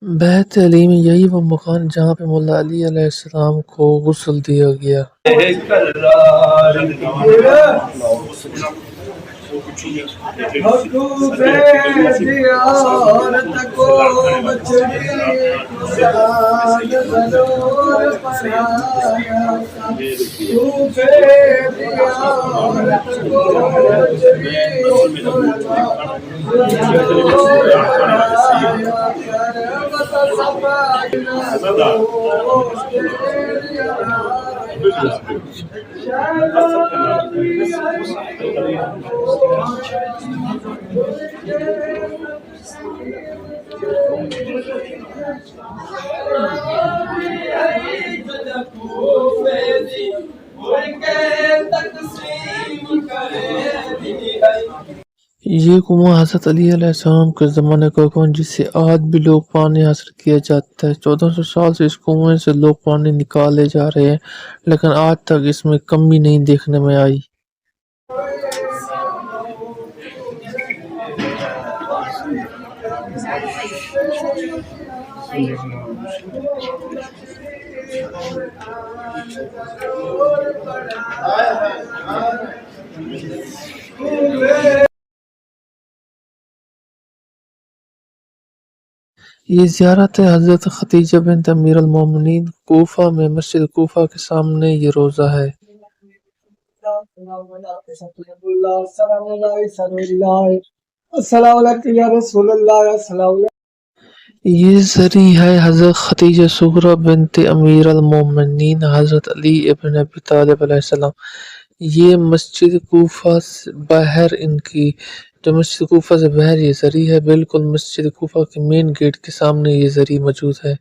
بیت علی میں یہی وہ مکان جہاں پہ مولا علی علیہ السلام کو غسل دیا گیا۔ یہ کنواں حضرت علی علیہ السلام کے زمانے کا کنواں جسے آج بھی لوگ پانی حاصل کیا جاتا ہے۔ 1400 سال سے اس کنویں سے لوگ پانی نکالے جا رہے ہیں، لیکن آج تک اس میں کمی نہیں دیکھنے میں آئی۔ یہ زیارت ہے حضرت خدیجہ بنت امیر المومنین کوفہ میں۔ مسجد کوفہ کے سامنے یہ روضہ ہے۔ یہ زری ہے حضرت خدیجہ صغریٰ بنت امیر المومنین حضرت علی ابن ابی طالب علیہ السلام۔ یہ مسجد کوفہ سے باہر جو مسجد کوفہ سے باہر یہ زری ہے، بالکل مسجد کوفہ کے مین گیٹ کے سامنے یہ زری موجود ہے۔